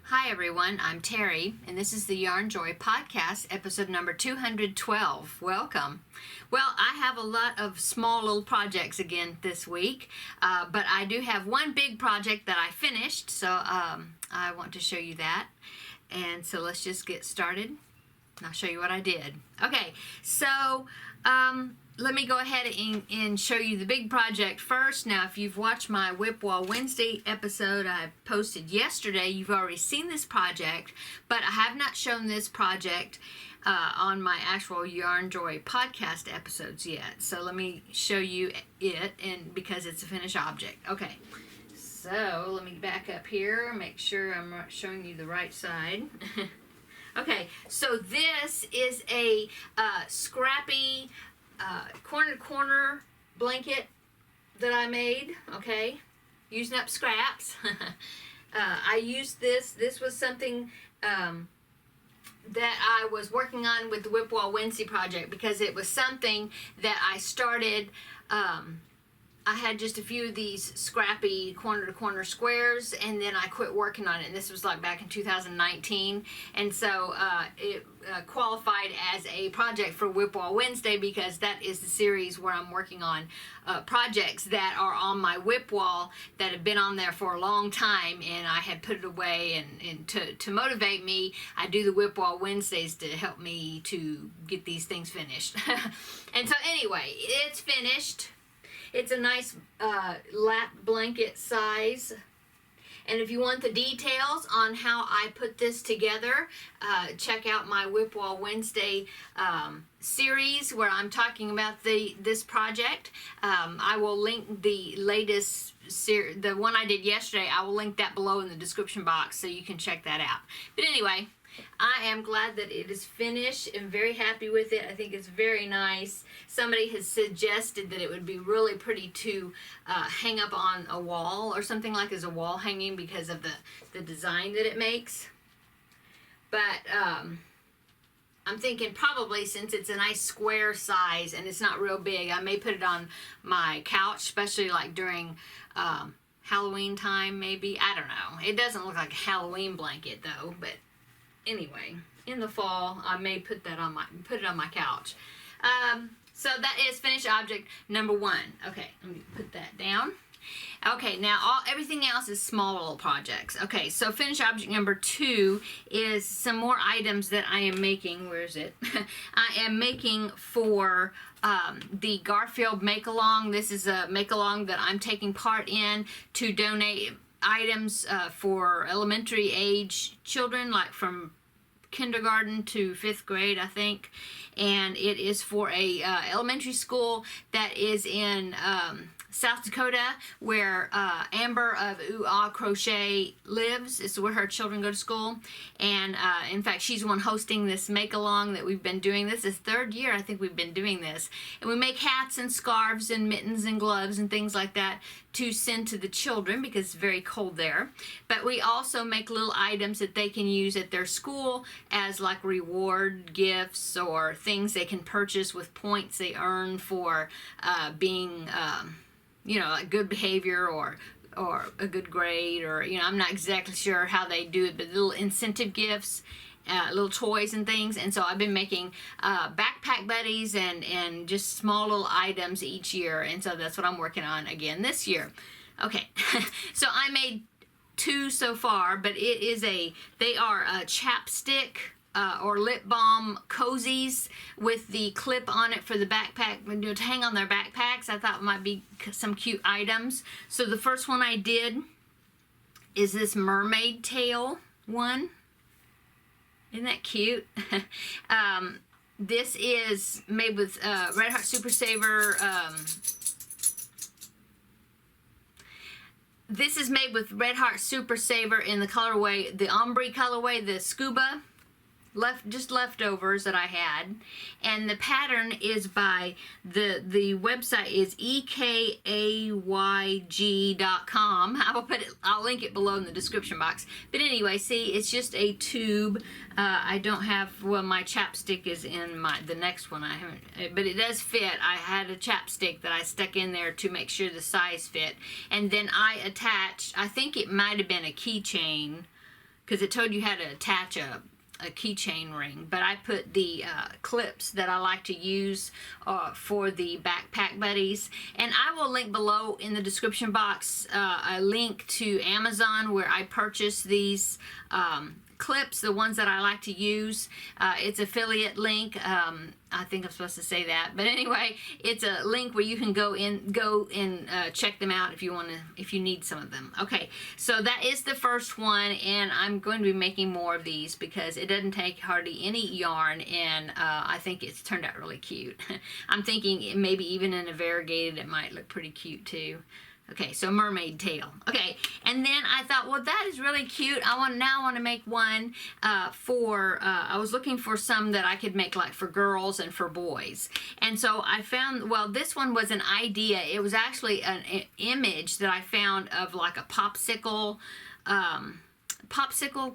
Hi everyone, I'm Terry, and this is the Yarnjoy podcast, episode number 212. Welcome. Well, I have a lot of small little projects again this week, but I do have one big project that I finished, so I want to show you that. And so let's just get started, and I'll show you what I did. Okay, so let me go ahead and show you the big project first. Now, if you've watched my Whip Wall Wednesday episode I posted yesterday, you've already seen this project, but I have not shown this project on my actual Yarnjoy podcast episodes yet. So let me show you it, and because it's a finished object. Okay, so let me back up here, make sure I'm showing you the right side. Okay, so this is a scrappy corner-to-corner blanket that I made, okay, using up scraps. I used this was something that I was working on with the Whip Wall Wednesday project, because it was something that I started. I had just a few of these scrappy corner-to-corner squares, and then I quit working on it. And this was like back in 2019, and so it qualified as a project for Whip Wall Wednesday, because that is the series where I'm working on projects that are on my whip wall that have been on there for a long time, and I had put it away, and to motivate me, I do the Whip Wall Wednesdays to help me to get these things finished. And so anyway, it's finished. It's a nice lap blanket size. And if you want the details on how I put this together, check out my Whip Wall Wednesday series where I'm talking about this project. I will link the latest the one I did yesterday. I will link that below in the description box so you can check that out. But anyway, I am glad that it is finished. I'm very happy with it. I think it's very nice. Somebody has suggested that it would be really pretty to hang up on a wall or something, like as a wall hanging, because of the design that it makes. But I'm thinking probably, since it's a nice square size and it's not real big, I may put it on my couch, especially like during Halloween time maybe. I don't know. It doesn't look like a Halloween blanket though, but anyway, in the fall, I may put it on my couch. So that is finished object number one. Okay, let me put that down. Okay, now everything else is small little projects. Okay, so finished object number two is some more items that I am making. Where is it? I am making for the Garfield Make-Along. This is a Make-Along that I'm taking part in to donate items for elementary age children, like from kindergarten to 5th grade, I think. And it is for a elementary school that is in South Dakota, where Amber of Ooh Ah Crochet lives. It's where her children go to school. And in fact, she's the one hosting this make-along that we've been doing. This is third year, I think, we've been doing this. And we make hats and scarves and mittens and gloves and things like that to send to the children, because it's very cold there. But we also make little items that they can use at their school as like reward gifts, or things they can purchase with points they earn for being like good behavior or a good grade, or I'm not exactly sure how they do it, but little incentive gifts, little toys and things. And so I've been making backpack buddies and just small little items each year, and so that's what I'm working on again this year. Okay, so I made two so far, but they are a chapstick or lip balm cozies with the clip on it for the backpack, to hang on their backpacks. I thought might be some cute items. So the first one I did is this Mermaid Tail one. Isn't that cute? This is made with Red Heart Super Saver. This is made with Red Heart Super Saver in the colorway, the ombre colorway, the scuba. Just leftovers that I had, and the pattern is by the website is ekayg.com. I'll link it below in the description box. But anyway, see, it's just a tube. I don't have, well, my chapstick is in the next one. I haven't, but it does fit. I had a chapstick that I stuck in there to make sure the size fit, and then I attached, I think it might have been a keychain because it told you how to attach a keychain ring, but I put the clips that I like to use for the backpack buddies, and I will link below in the description box a link to Amazon where I purchased these clips, the ones that I like to use. It's affiliate link. I think I'm supposed to say that, but anyway, it's a link where you can go and check them out if you need some of them. Okay, so that is the first one, and I'm going to be making more of these because it doesn't take hardly any yarn, and I think it's turned out really cute. I'm thinking maybe even in a variegated it might look pretty cute too. Okay, so Mermaid Tail. Okay, and then I thought, well, that is really cute. I want to make one I was looking for some that I could make like for girls and for boys. And so I found, well, this one was an idea. It was actually an image that I found of like a popsicle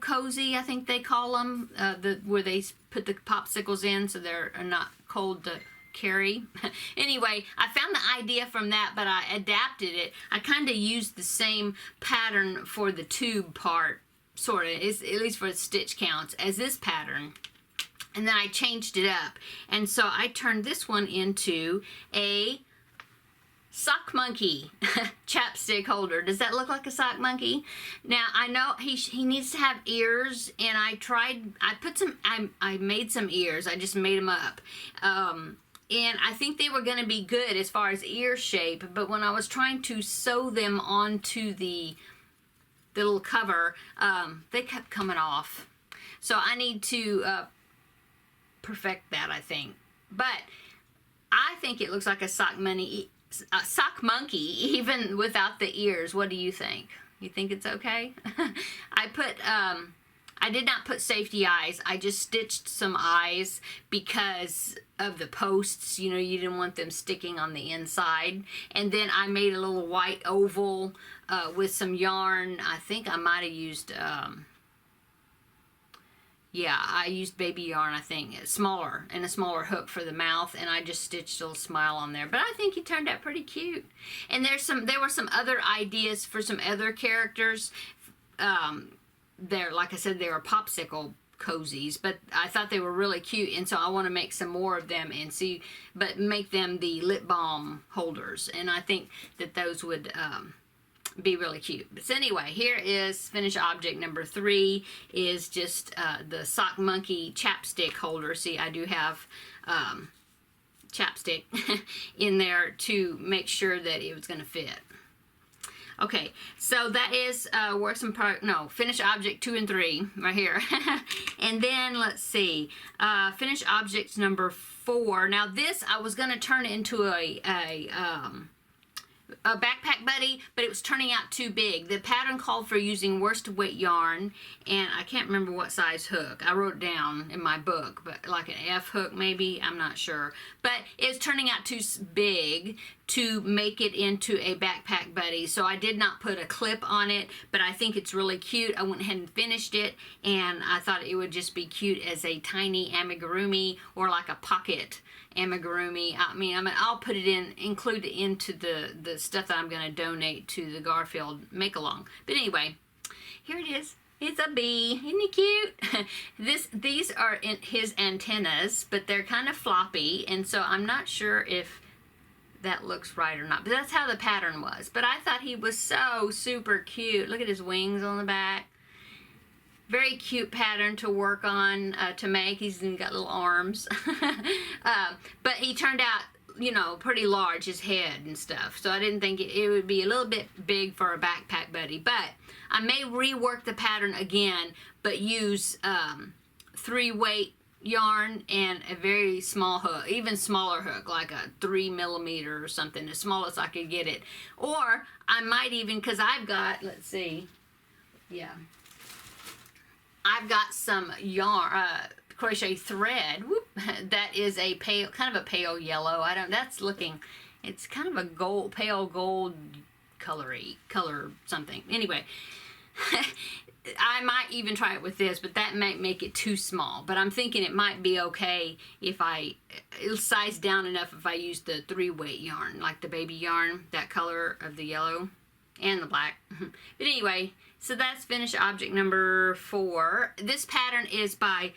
cozy, I think they call them, where they put the popsicles in so they're not cold to carry. Anyway, I found the idea from that, but I adapted it. I kind of used the same pattern for the tube part, sort of, at least for the stitch counts, as this pattern. And then I changed it up. And so I turned this one into a sock monkey chapstick holder. Does that look like a sock monkey? Now I know he needs to have ears, and I made some ears. I just made them up. And I think they were going to be good as far as ear shape, but when I was trying to sew them onto the little cover, they kept coming off. So I need to perfect that, I think. But I think it looks like a sock monkey, even without the ears. What do you think? You think it's okay? I did not put safety eyes. I just stitched some eyes because of the posts. You know, you didn't want them sticking on the inside. And then I made a little white oval with some yarn. I think I might have used, I used baby yarn, I think. Smaller, and a smaller hook for the mouth. And I just stitched a little smile on there. But I think it turned out pretty cute. And there were some other ideas for some other characters. Like I said, they were popsicle cozies, but I thought they were really cute, and so I want to make some more of them but make them the lip balm holders, and I think that those would be really cute. But so anyway, here is finished object number 3, is just the sock monkey chapstick holder. See, I do have chapstick in there to make sure that it was going to fit. Okay, so that is finished object 2 and 3 right here. And then let's see, finished object number 4. Now this I was going to turn into a backpack buddy, but it was turning out too big. The pattern called for using worsted weight yarn, and I can't remember what size hook. I wrote it down in my book, but like an F hook maybe, I'm not sure. But it's turning out too big to make it into a backpack buddy, so I did not put a clip on it, but I think it's really cute. I went ahead and finished it, and I thought it would just be cute as a tiny amigurumi or like a pocket amigurumi. I mean, I'll put it include it into the stuff that I'm going to donate to the Garfield make-along. But anyway, here it is. It's a bee. Isn't it cute? These are his antennas, but they're kind of floppy, and so I'm not sure if that looks right or not. But that's how the pattern was. But I thought he was so super cute. Look at his wings on the back. Very cute pattern to work on, to make. He's even got little arms. But he turned out, you know, pretty large, his head and stuff. So I didn't think it would be a little bit big for a backpack buddy. But I may rework the pattern again, but use 3-weight yarn and a very small hook, even smaller hook, like a 3mm or something, as small as I could get it. Or I might even, because I've got, let's see, yeah, I've got some yarn, crochet thread, that is a pale, kind of a pale yellow. It's kind of a gold, pale gold color something. Anyway, I might even try it with this, but that might make it too small. But I'm thinking it might be okay if it'll size down enough if I use the 3-weight yarn, like the baby yarn, that color of the yellow and the black. But anyway, So that's finished object number 4. This pattern is by,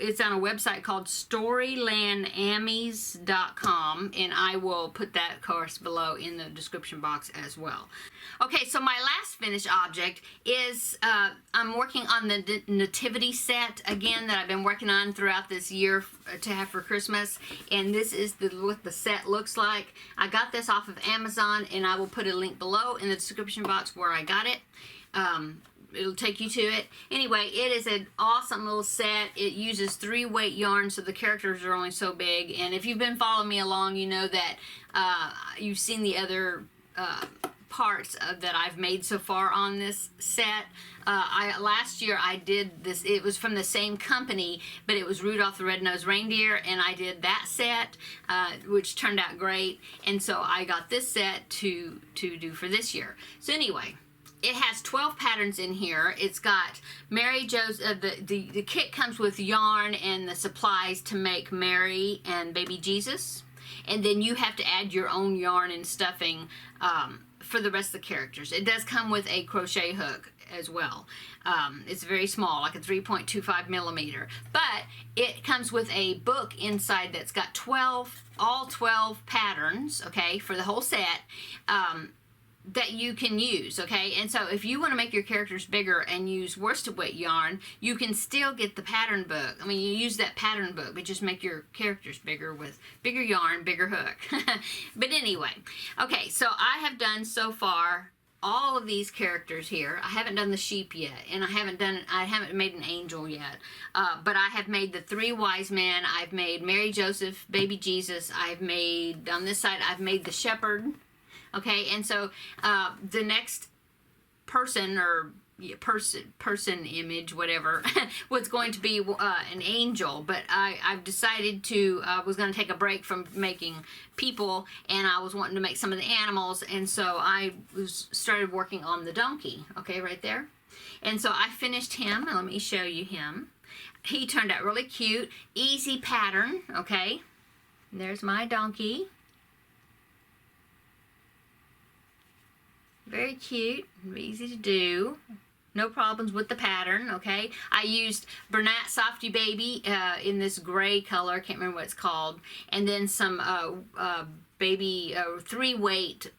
it's on a website called storylandamies.com, and I will put that course below in the description box as well. Okay, so my last finished object is, I'm working on the Nativity Set again that I've been working on throughout this year to have for Christmas, and this is what the set looks like. I got this off of Amazon, and I will put a link below in the description box where I got it. It'll take you to it. Anyway, it is an awesome little set. It uses 3-weight yarn, so the characters are only so big. And if you've been following me along, you know that you've seen the other parts that I've made so far on this set. Last year I did this, it was from the same company, but it was Rudolph the Red-Nosed Reindeer, and I did that set, which turned out great. And so I got this set to do for this year. So anyway, it has 12 patterns in here. It's got Mary Joseph, the kit comes with yarn and the supplies to make Mary and baby Jesus. And then you have to add your own yarn and stuffing for the rest of the characters. It does come with a crochet hook as well. It's very small, like a 3.25 millimeter. But it comes with a book inside that's got all 12 patterns, okay, for the whole set. That you can use, okay? And so if you want to make your characters bigger and use worsted weight yarn, you can still get the pattern book. I mean, you use that pattern book, but just make your characters bigger with bigger yarn, bigger hook. But anyway, okay, so I have done so far all of these characters here. I haven't done the sheep yet, and I haven't made an angel yet. But I have made the 3 wise men. I've made Mary Joseph, baby Jesus. I've made, on this side, I've made the shepherd. Okay, and so the next person or person image, whatever, was going to be an angel. But I've decided was going to take a break from making people, and I was wanting to make some of the animals, and so I started working on the donkey. Okay, right there. And so I finished him. Let me show you him. He turned out really cute, easy pattern. Okay, and there's my donkey. Very cute, easy to do. No problems with the pattern, okay? I used Bernat Softy Baby in this gray color, I can't remember what it's called, and then some baby 3-weight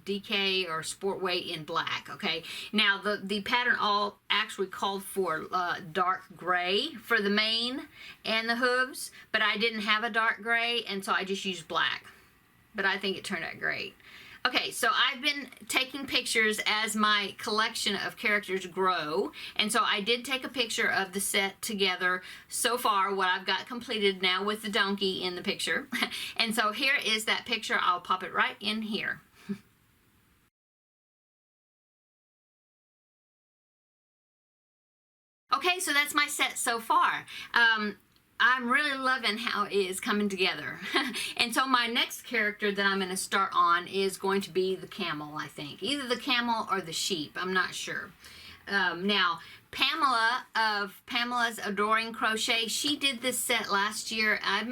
DK or sport weight in black, okay? Now, the pattern all actually called for dark gray for the mane and the hooves, but I didn't have a dark gray, and so I just used black. But I think it turned out great. Okay, so I've been taking pictures as my collection of characters grow, and so I did take a picture of the set together so far, what I've got completed now with the donkey in the picture. And so here is that picture. I'll pop it right in here. Okay, so that's my set so far. I'm really loving how it is coming together. And so my next character that I'm going to start on is going to be the camel, I think. Either the camel or the sheep. I'm not sure. Now, Pamela of Pamela's Adoring Crochet, she did this set last year. I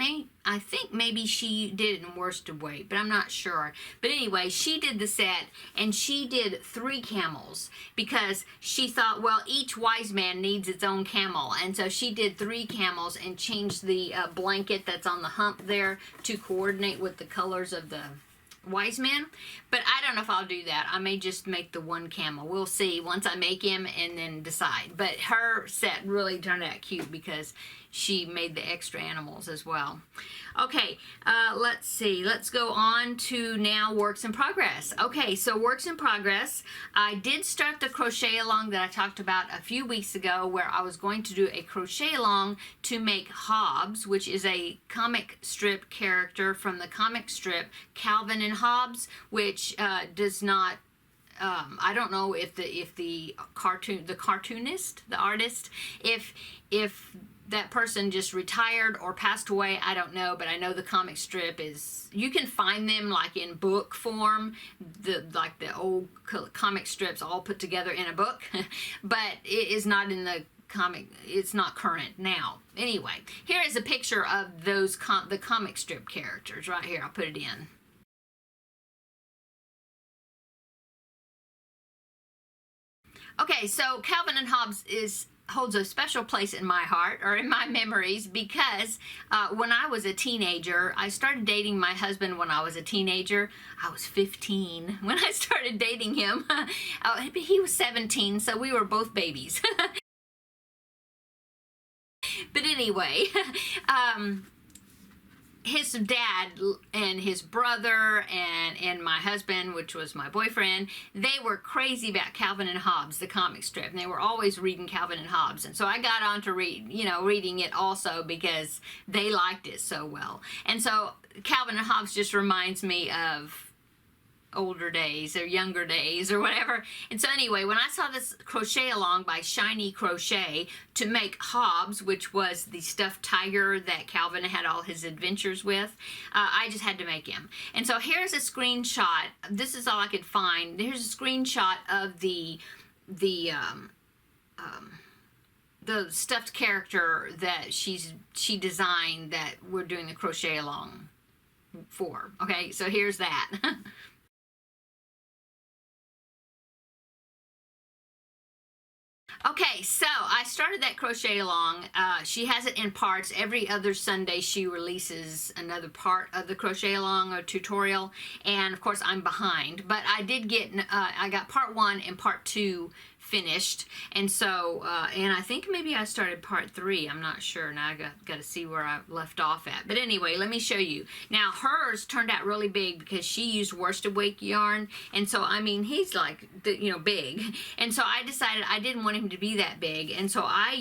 think maybe she did it in worsted weight, but I'm not sure. But anyway, she did the set, and she did 3 camels because she thought, well, each wise man needs its own camel. And so she did 3 camels and changed the blanket that's on the hump there to coordinate with the colors of the wise men. But I don't know if I'll do that. I may just make the 1 camel. We'll see once I make him and then decide. But her set really turned out cute because she made the extra animals as well. Okay, let's see. Let's go on to now works in progress. Okay, so works in progress. I did start the crochet along that I talked about a few weeks ago, where I was going to do a crochet along to make Hobbes, which is a comic strip character from the comic strip Calvin and Hobbes, which does not I don't know if the cartoonist, the artist, if that person just retired or passed away, I don't know, but I know the comic strip is, you can find them like in book form, like the old comic strips all put together in a book, but it is not in the comic, it's not current now. Anyway, here is a picture of those the comic strip characters right here. I'll put it in. Okay, so Calvin and Hobbes holds a special place in my heart or in my memories because when I was a teenager, I started dating my husband when I was a teenager. I was 15 when I started dating him. He was 17, so we were both babies. But anyway, his dad and his brother and my husband, which was my boyfriend, they were crazy about Calvin and Hobbes, the comic strip, and they were always reading Calvin and Hobbes. And so I got on to reading it also because they liked it so well. And so Calvin and Hobbes just reminds me of older days or younger days or whatever. And so anyway, when I saw this crochet along by Shiny Crochet to make Hobbes, which was the stuffed tiger that Calvin had all his adventures with, I just had to make him. And so here's a screenshot. This is all I could find. Here's a screenshot of the stuffed character that she designed that we're doing the crochet along for. Okay, so here's that. Okay, so I started that crochet along. She has it in parts. Every other Sunday she releases another part of the crochet along or tutorial, and of course I'm behind. But I did get, I got part 1 and part 2 finished, and so and I think maybe I started part 3. I'm not sure. Now I got to see where I left off at. But anyway, let me show you. Now hers turned out really big because she used worsted weight yarn, and so I mean he's like big, and so I decided I didn't want him to be that big, and so I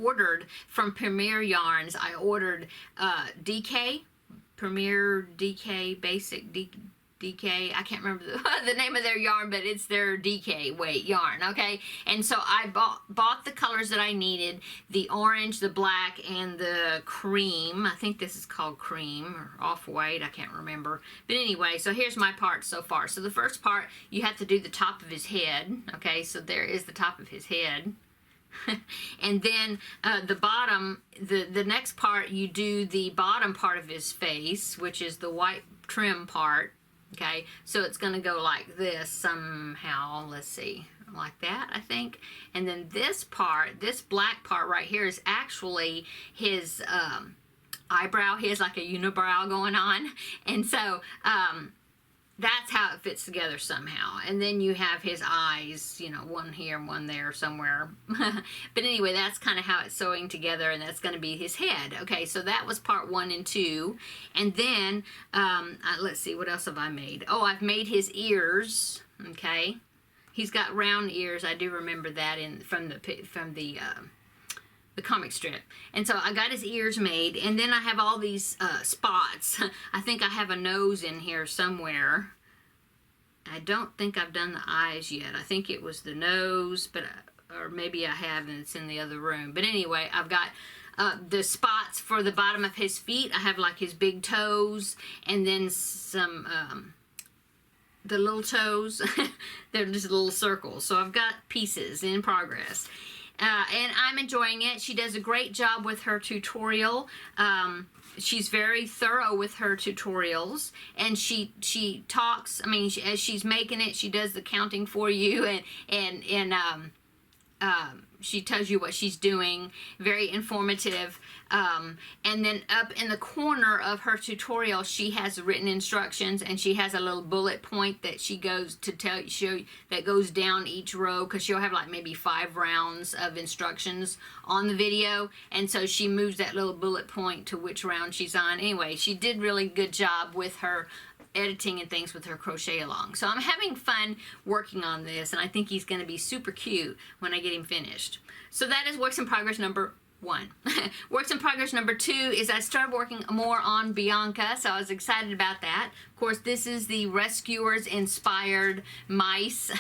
ordered from Premier Yarns. I ordered DK Premier DK Basic DK, I can't remember the name of their yarn, but it's their DK weight yarn, okay? And so I bought the colors that I needed, the orange, the black, and the cream. I think this is called cream or off-white, I can't remember. But anyway, so here's my part so far. So the first part, you have to do the top of his head, okay? So there is the top of his head. And then the bottom, the next part, you do the bottom part of his face, which is the white trim part. Okay, so it's going to go like this somehow. Let's see, like that, I think. And then this part, this black part right here is actually his eyebrow. He has like a unibrow going on. And so that's how it fits together somehow. And then you have his eyes, one here and one there somewhere. But anyway, that's kind of how it's sewing together, and that's going to be his head. Okay, so that was part 1 and 2. And then, let's see, what else have I made? Oh, I've made his ears, okay? He's got round ears. I do remember that from the comic strip. And so I got his ears made, and then I have all these spots. I think I have a nose in here somewhere. I don't think I've done the eyes yet. I think it was the nose, but or maybe I have and it's in the other room. But anyway, I've got the spots for the bottom of his feet. I have like his big toes, and then some the little toes. They're just little circles. So I've got pieces in progress. And I'm enjoying it. She does a great job with her tutorial. She's very thorough with her tutorials, and she talks. I mean, as she's making it, she does the counting for you, and she tells you what she's doing. Very informative. And then up in the corner of her tutorial, she has written instructions, and she has a little bullet point that she goes to show that goes down each row, because she'll have like maybe 5 rounds of instructions on the video, and so she moves that little bullet point to which round she's on. Anyway, she did really good job with her editing and things with her crochet along. So I'm having fun working on this, and I think he's going to be super cute when I get him finished. So that is works in progress number 1. Works in progress number 2 is I started working more on Bianca, so I was excited about that. Of course, this is the Rescuers inspired mice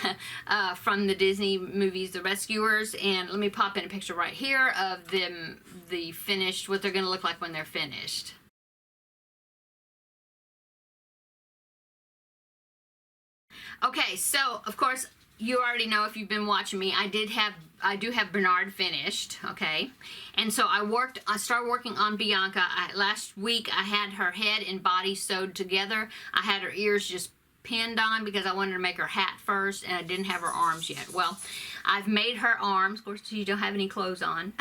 from the Disney movies, The Rescuers, and let me pop in a picture right here of them, the finished, what they're going to look like when they're finished. Okay, so of course you already know if you've been watching me, I do have Bernard finished, okay? And so I started working on Bianca. Last week I had her head and body sewed together. I had her ears just pinned on because I wanted to make her hat first, and I didn't have her arms yet. Well, I've made her arms. Of course, she don't have any clothes on.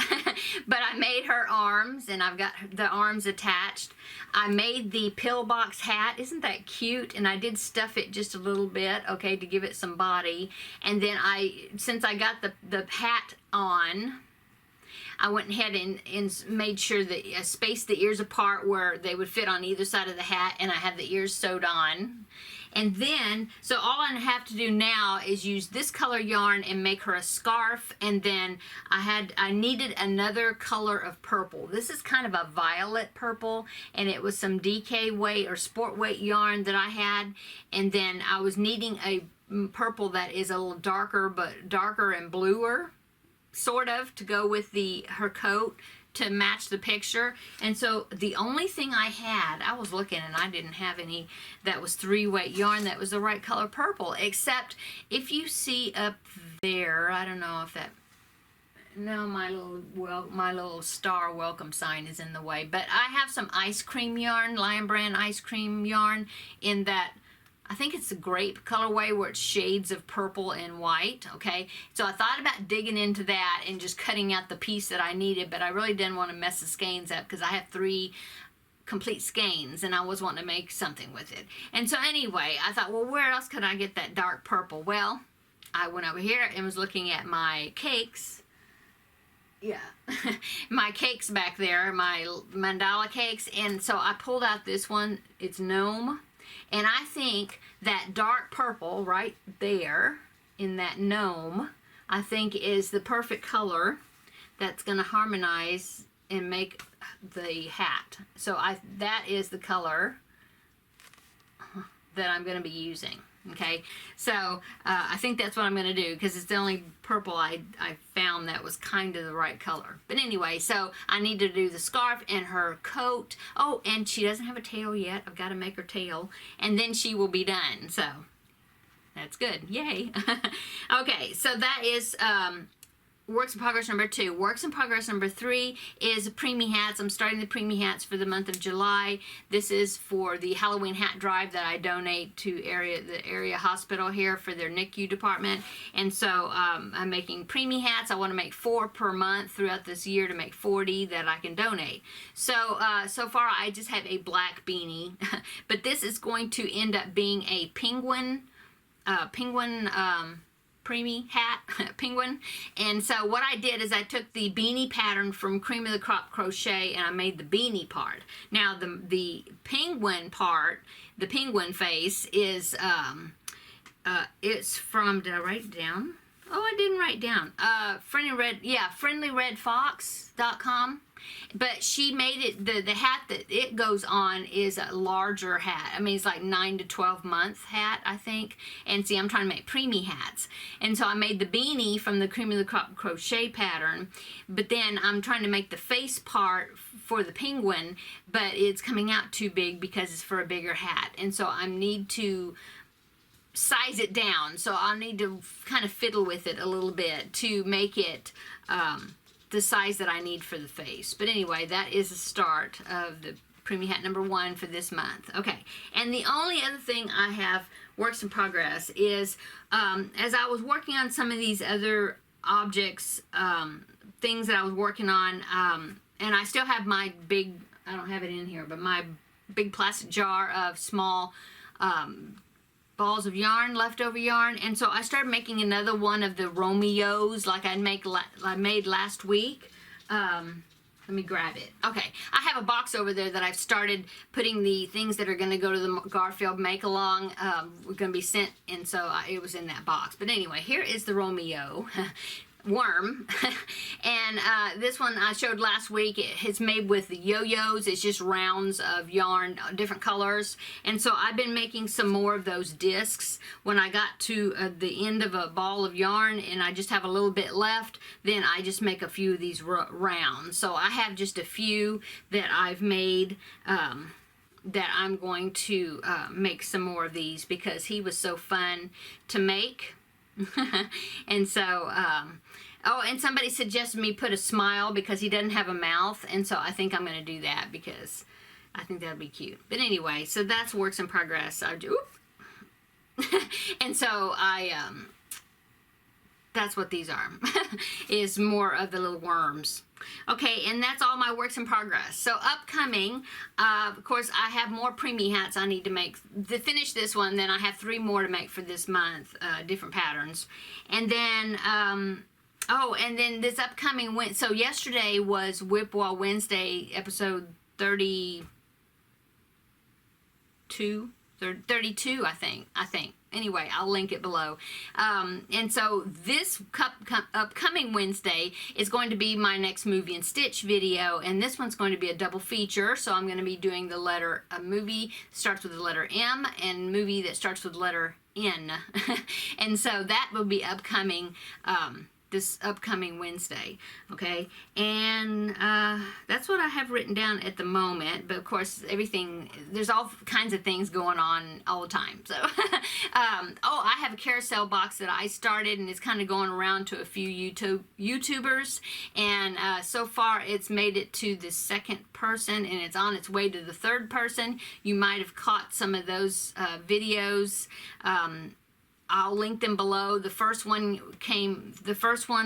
But I made her arms, and I've got the arms attached. I made the pillbox hat. Isn't that cute? And I did stuff it just a little bit, okay, to give it some body. And then since I got the hat on, I went ahead and made sure that I spaced the ears apart where they would fit on either side of the hat, and I had the ears sewed on. And then, so all I have to do now is use this color yarn and make her a scarf. And then I needed another color of purple. This is kind of a violet purple, and it was some DK weight or sport weight yarn that I had. And then I was needing a purple that is a little darker, but darker and bluer, sort of, to go with her coat, to match the picture. And so the only thing I had, I was looking and I didn't have any that was 3-weight yarn that was the right color purple, except if you see up there, I don't know if that, no, my little star welcome sign is in the way, but I have some ice cream yarn, Lion Brand ice cream yarn, in that I think it's the grape colorway where it's shades of purple and white, okay? So I thought about digging into that and just cutting out the piece that I needed, but I really didn't want to mess the skeins up because I have 3 complete skeins and I was wanting to make something with it. And so anyway, I thought, well, where else could I get that dark purple? Well, I went over here and was looking at my cakes. Yeah, my cakes back there, my mandala cakes, and so I pulled out this one. It's gnome. And I think that dark purple right there in that gnome, I think is the perfect color that's going to harmonize and make the hat. So that is the color that I'm going to be using. Okay, so I think that's what I'm going to do because it's the only purple I found that was kind of the right color. But anyway, so I need to do the scarf and her coat. Oh, and she doesn't have a tail yet. I've got to make her tail, and then she will be done. So that's good. Yay. Okay, so that is Works in Progress number 2. Works in Progress number 3 is preemie hats. I'm starting the preemie hats for the month of July. This is for the Halloween hat drive that I donate to the area hospital here for their NICU department. And so I'm making preemie hats. I want to make 4 per month throughout this year to make 40 that I can donate. So so far I just have a black beanie, but this is going to end up being a penguin preemie hat, penguin. And so what I did is I took the beanie pattern from Cream of the Crop Crochet and I made the beanie part. Now the penguin part, the penguin face is it's from, did I write it down? Oh, I didn't write down. friendlyredfox.com. But she made it, the hat that it goes on is a larger hat. I mean, it's like 9 to 12 month hat, I think. And see, I'm trying to make preemie hats. And so I made the beanie from the Cream of the Crop Crochet pattern. But then I'm trying to make the face part for the penguin, but it's coming out too big because it's for a bigger hat. And so I need to size it down. So I'll need to kind of fiddle with it a little bit to make it the size that I need for the face. But anyway, that is the start of the preemie hat number 1 for this month. Okay, and the only other thing I have works in progress is as I was working on some of these other objects, things that I was working on, and I still have my big, I don't have it in here, but my big plastic jar of small balls of yarn, leftover yarn, and so I started making another one of the Romeos like I made last week. Let me grab it. Okay, I have a box over there that I've started putting the things that are going to go to the Garfield make-along. We're going to be sent, and so it was in that box. But anyway, here is the Romeo. Worm. And this one I showed last week. It's made with the yo-yos. It's just rounds of yarn, different colors. And so I've been making some more of those discs. When I got to the end of a ball of yarn and I just have a little bit left, then I just make a few of these rounds. So I have just a few that I've made that I'm going to make some more of these because he was so fun to make. And so oh, and somebody suggested me put a smile because he doesn't have a mouth, and so I think I'm going to do that because I think that'd be cute. But anyway, so that's works in progress. I do And so that's what these are, is more of the little worms. Okay, and that's all my works in progress. So upcoming, of course, I have more preemie hats I need to make to finish this one. Then I have 3 more to make for this month, different patterns. And then, and then this upcoming, so yesterday was Whipwall Wednesday, episode 32, 32, I think. Anyway, I'll link it below. And so this upcoming Wednesday is going to be my next Movie and Stitch video, and this one's going to be a double feature. So I'm going to be doing a movie starts with the letter M and movie that starts with the letter N. And so that will be upcoming this upcoming Wednesday, okay? And that's what I have written down at the moment, but of course there's all kinds of things going on all the time. So I have a carousel box that I started, and it's kind of going around to a few YouTubers, and so far it's made it to the 2nd person, and it's on its way to the 3rd person. You might have caught some of those videos. I'll link them below. The first one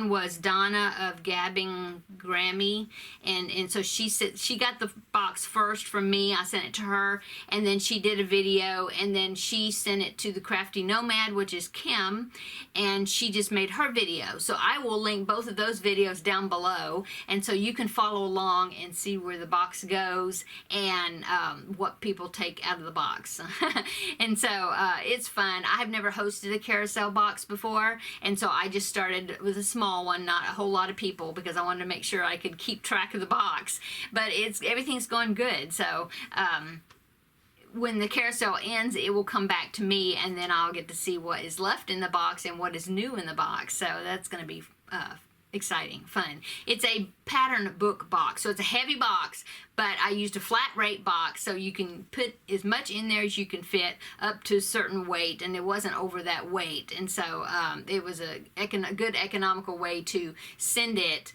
was Donna of Gabbing Grammy, and so she got the box first from me. I sent it to her, and then she did a video, and then she sent it to the Crafty Nomad, which is Kim, and she just made her video. So I will link both of those videos down below, and so you can follow along and see where the box goes and what people take out of the box. And so it's fun. I have never hosted a carousel box before, and so I just started with a small one, not a whole lot of people, because I wanted to make sure I could keep track of the box. But everything's going good. So when the carousel ends, it will come back to me, and then I'll get to see what is left in the box and what is new in the box. So that's going to be exciting, fun. It's a pattern book box, so it's a heavy box, but I used a flat rate box, so you can put as much in there as you can fit up to a certain weight, and it wasn't over that weight, and so it was a good economical way to send it,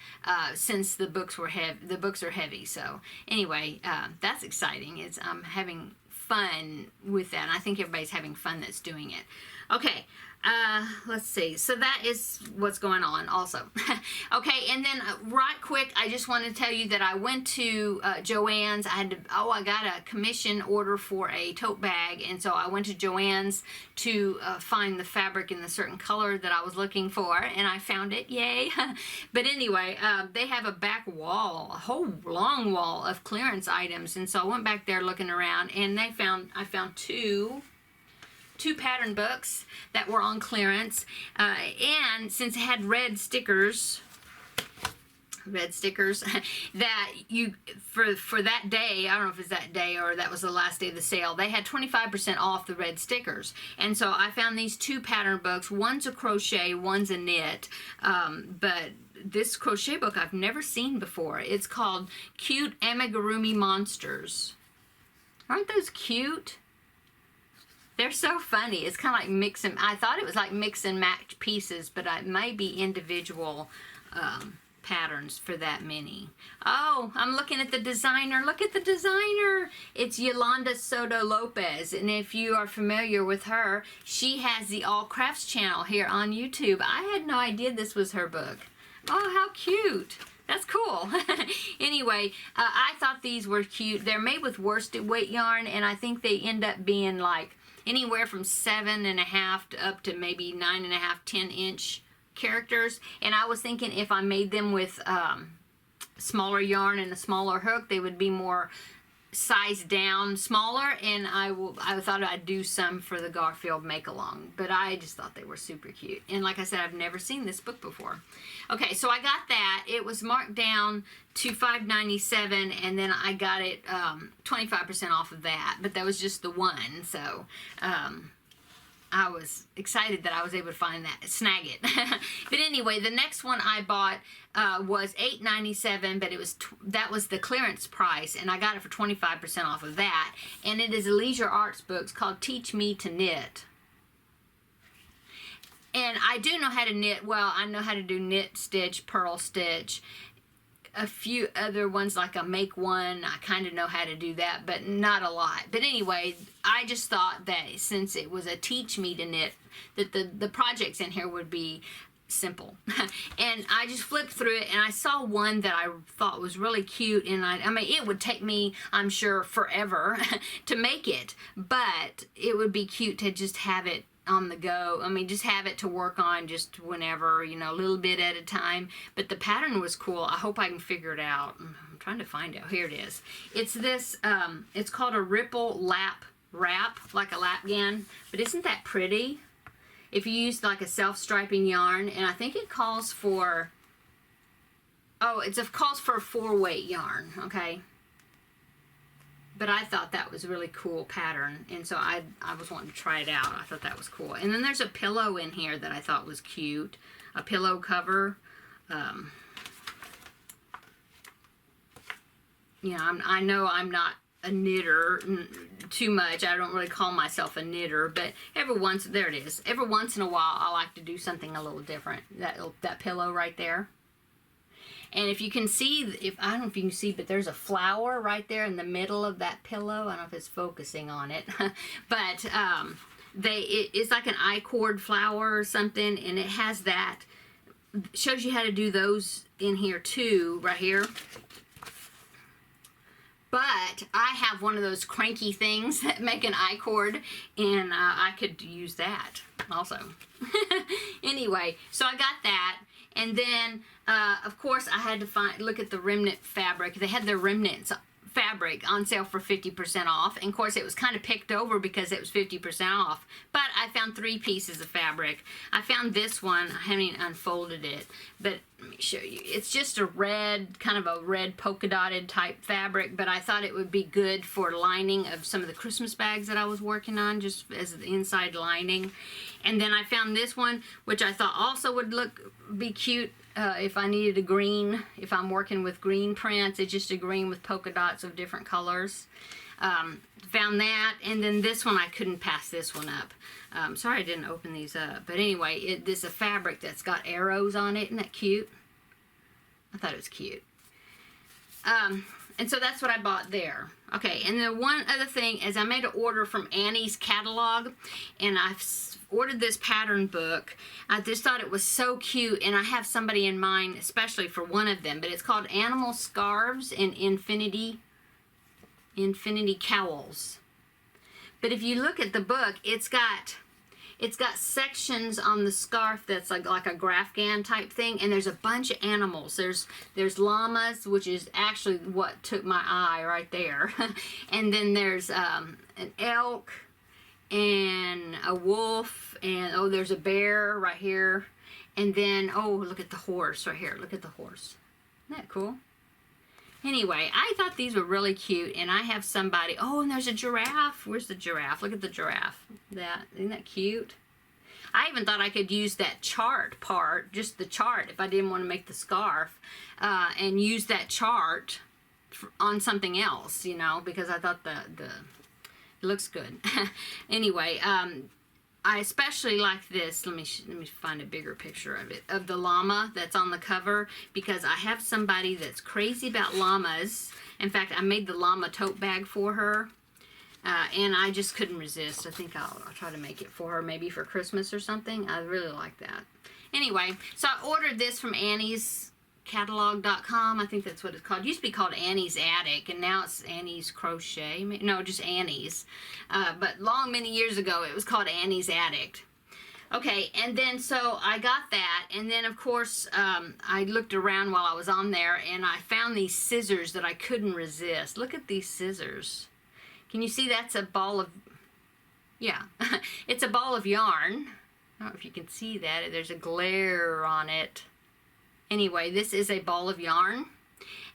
since the books are heavy. So anyway, that's exciting. I'm having fun with that, and I think everybody's having fun that's doing it. Okay. Let's see. So that is what's going on also. Okay, and then right quick, I just want to tell you that I went to Joanns. I got a commission order for a tote bag, and so I went to Joanns to find the fabric in the certain color that I was looking for, and I found it. Yay. But anyway, they have a back wall, a whole long wall of clearance items, and so I went back there looking around, and I found two pattern books that were on clearance, and since it had red stickers that you for that day, I don't know if it's that day or that was the last day of the sale, they had 25% off the red stickers. And so I found these 2 pattern books. One's a crochet, one's a knit, but this crochet book I've never seen before. It's called Cute Amigurumi Monsters. Aren't those cute? They're so funny. It's kind of like I thought it was like mix and match pieces, but it may be individual patterns for that many. Oh, I'm looking at the designer. Look at the designer. It's Yolanda Soto Lopez, and if you are familiar with her, she has the All Crafts channel here on YouTube. I had no idea this was her book. Oh, how cute. That's cool. Anyway, I thought these were cute. They're made with worsted weight yarn, and I think they end up being like anywhere from 7.5 to up to maybe 9.5, 10-inch characters. And I was thinking if I made them with smaller yarn and a smaller hook, they would be more sized down, smaller. And I thought I'd do some for the Garfield make-along, but I just thought they were super cute. And like I said, I've never seen this book before. Okay, so I got that. It was marked down to $5.97, and then I got it 25% off of that, but that was just the one. So I was excited that I was able to snag it. But anyway, the next one I bought was $8.97, but that was the clearance price, and I got it for 25% off of that. And it is a leisure arts book. It's called Teach Me to Knit. And I do know how to knit. Well, I know how to do knit, stitch, purl stitch. a few other ones, like a make one. I kind of know how to do that, but not a lot. But anyway, I just thought that since it was a teach me to knit, that the projects in here would be simple. And I just flipped through it and I saw one that I thought was really cute, and I mean, it would take me, I'm sure, forever to make it, but it would be cute to just have it on the go. I mean, just have it to work on just whenever, you know, a little bit at a time. But the pattern was cool. I hope I can figure it out. I'm trying to find out. Here it is. It's this, it's called a ripple lap wrap, like a lapgan. But isn't that pretty? If you use like a self-striping yarn, and I think it calls for, oh, it calls for a 4-weight yarn, okay? But I thought that was a really cool pattern, and so I was wanting to try it out. I thought that was cool. And then there's a pillow in here that I thought was cute, a pillow cover. You know, I know I'm not a knitter too much. I don't really call myself a knitter, but there it is. Every once in a while, I like to do something a little different. That pillow right there. And if you can see, I don't know if you can see, but there's a flower right there in the middle of that pillow. I don't know if it's focusing on it, but it's like an I-cord flower or something, and it has that. Shows you how to do those in here too, right here. But I have one of those cranky things that make an I-cord, and I could use that also. Anyway, so I got that. And then, of course, I had to look at the Remnant Fabric. They had their Remnant Fabric on sale for 50% off. And, of course, it was kind of picked over because it was 50% off. But I found 3 pieces of fabric. I found this one. I haven't even unfolded it. But let me show you. It's just a red, kind of a red polka dotted type fabric. But I thought it would be good for lining of some of the Christmas bags that I was working on, just as the inside lining. And then I found this one, which I thought also would be cute if I needed a green, if I'm working with green prints. It's just a green with polka dots of different colors. Found that, and then this one, I couldn't pass this one up. Sorry I didn't open these up. But anyway, this is a fabric that's got arrows on it. Isn't that cute? I thought it was cute. And so that's what I bought there. Okay, and then one other thing is I made an order from Annie's catalog, and I've ordered this pattern book. I just thought it was so cute, and I have somebody in mind especially for one of them, but it's called Animal Scarves and Infinity Cowls. But if you look at the book, it's got sections on the scarf that's like a Grafgan type thing, and there's a bunch of animals. There's llamas, which is actually what took my eye right there. And then there's an elk and a wolf, and oh, there's a bear right here. And then, oh, look at the horse right here. Look at the horse. Isn't that cool? Anyway, I thought these were really cute, and I have somebody, oh, and there's a giraffe. Where's the giraffe? Look at the giraffe. Isn't that cute? I even thought I could use that chart part, just the chart, if I didn't want to make the scarf, and use that chart on something else, you know, because I thought it looks good. Anyway, I especially like this. Let me find a bigger picture of it, of the llama that's on the cover, because I have somebody that's crazy about llamas. In fact, I made the llama tote bag for her, and I just couldn't resist. I think I'll try to make it for her, maybe for Christmas or something. I really like that. Anyway, so I ordered this from Annie's catalog.com. I think that's what it's called. It used to be called Annie's Attic, and now it's Annie's Crochet. No, just Annie's. But many years ago, it was called Annie's Attic. Okay, and then so I got that, and then of course I looked around while I was on there, and I found these scissors that I couldn't resist. Look at these scissors. Can you see that's a ball of, yeah, it's a ball of yarn. I don't know if you can see that. There's a glare on it. Anyway, this is a ball of yarn.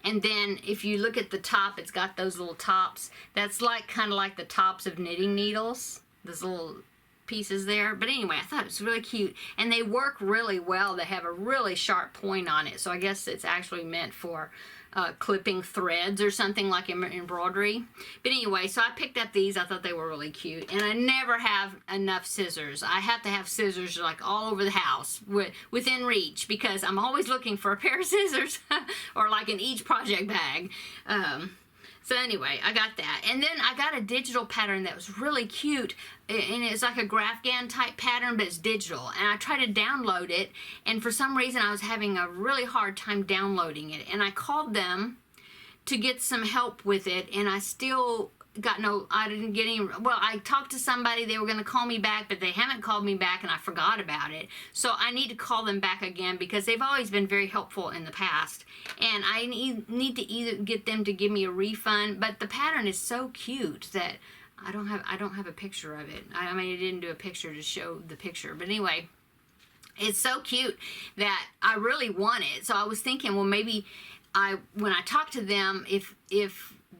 And then if you look at the top, it's got those little tops. That's kind of like the tops of knitting needles. Those little pieces there. But anyway, I thought it was really cute, and they work really well. They have a really sharp point on it, so I guess it's actually meant for clipping threads or something like embroidery. But anyway, so I picked up these. I thought they were really cute, and I never have enough scissors. I have to have scissors like all over the house within reach, because I'm always looking for a pair of scissors or like in each project bag. So anyway, I got that. And then I got a digital pattern that was really cute. And it's like a Grafgan type pattern, but it's digital. And I tried to download it, and for some reason I was having a really hard time downloading it. And I called them to get some help with it, and I still got I didn't get any. Well, I talked to somebody, they were going to call me back, but they haven't called me back, and I forgot about it. So I need to call them back again, because they've always been very helpful in the past, and I need to either get them to give me a refund. But the pattern is so cute that I don't have a picture of it. I mean, I didn't do a picture to show the picture, but anyway, it's so cute that I really want it. So I was thinking, well, maybe when I talk to them, if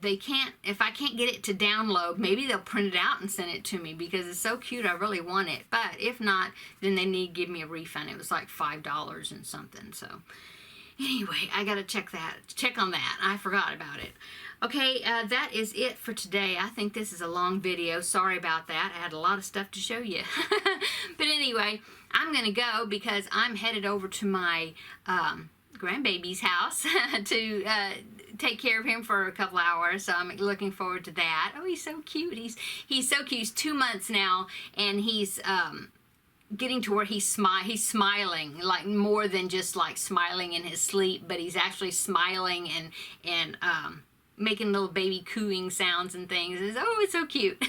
I can't get it to download, maybe they'll print it out and send it to me, because it's so cute. I really want it. But if not, then they need to give me a refund. It was like $5 and something. So anyway, I gotta check on that. I forgot about it. Okay, that is it for today. I think this is a long video. Sorry about that. I had a lot of stuff to show you. But anyway, I'm gonna go, because I'm headed over to my grandbaby's house to take care of him for a couple hours, so I'm looking forward to that. Oh, he's so cute. He's so cute. He's 2 months now, and he's getting to where he's smiling, like more than just like smiling in his sleep, but he's actually smiling and making little baby cooing sounds and things. It's so cute.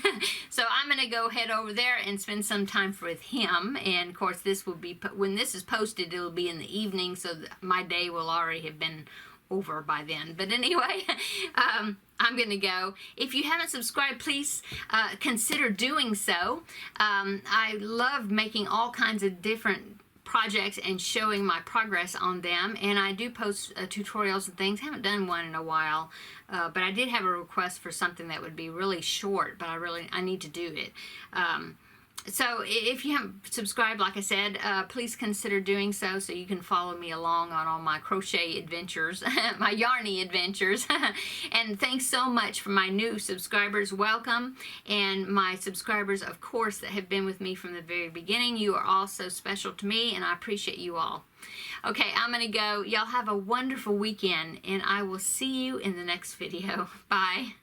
So I'm gonna go head over there and spend some time with him. And of course, this will be, when this is posted, it'll be in the evening, so my day will already have been over by then. But anyway, I'm gonna go. If you haven't subscribed, please consider doing so. I love making all kinds of different projects and showing my progress on them, and I do post tutorials and things. Haven't done one in a while, but I did have a request for something that would be really short, but I need to do it. So if you haven't subscribed, like I said, please consider doing so you can follow me along on all my crochet adventures, my yarny adventures. And thanks so much for my new subscribers. Welcome. And my subscribers, of course, that have been with me from the very beginning. You are all so special to me, and I appreciate you all. Okay, I'm going to go. Y'all have a wonderful weekend, and I will see you in the next video. Bye.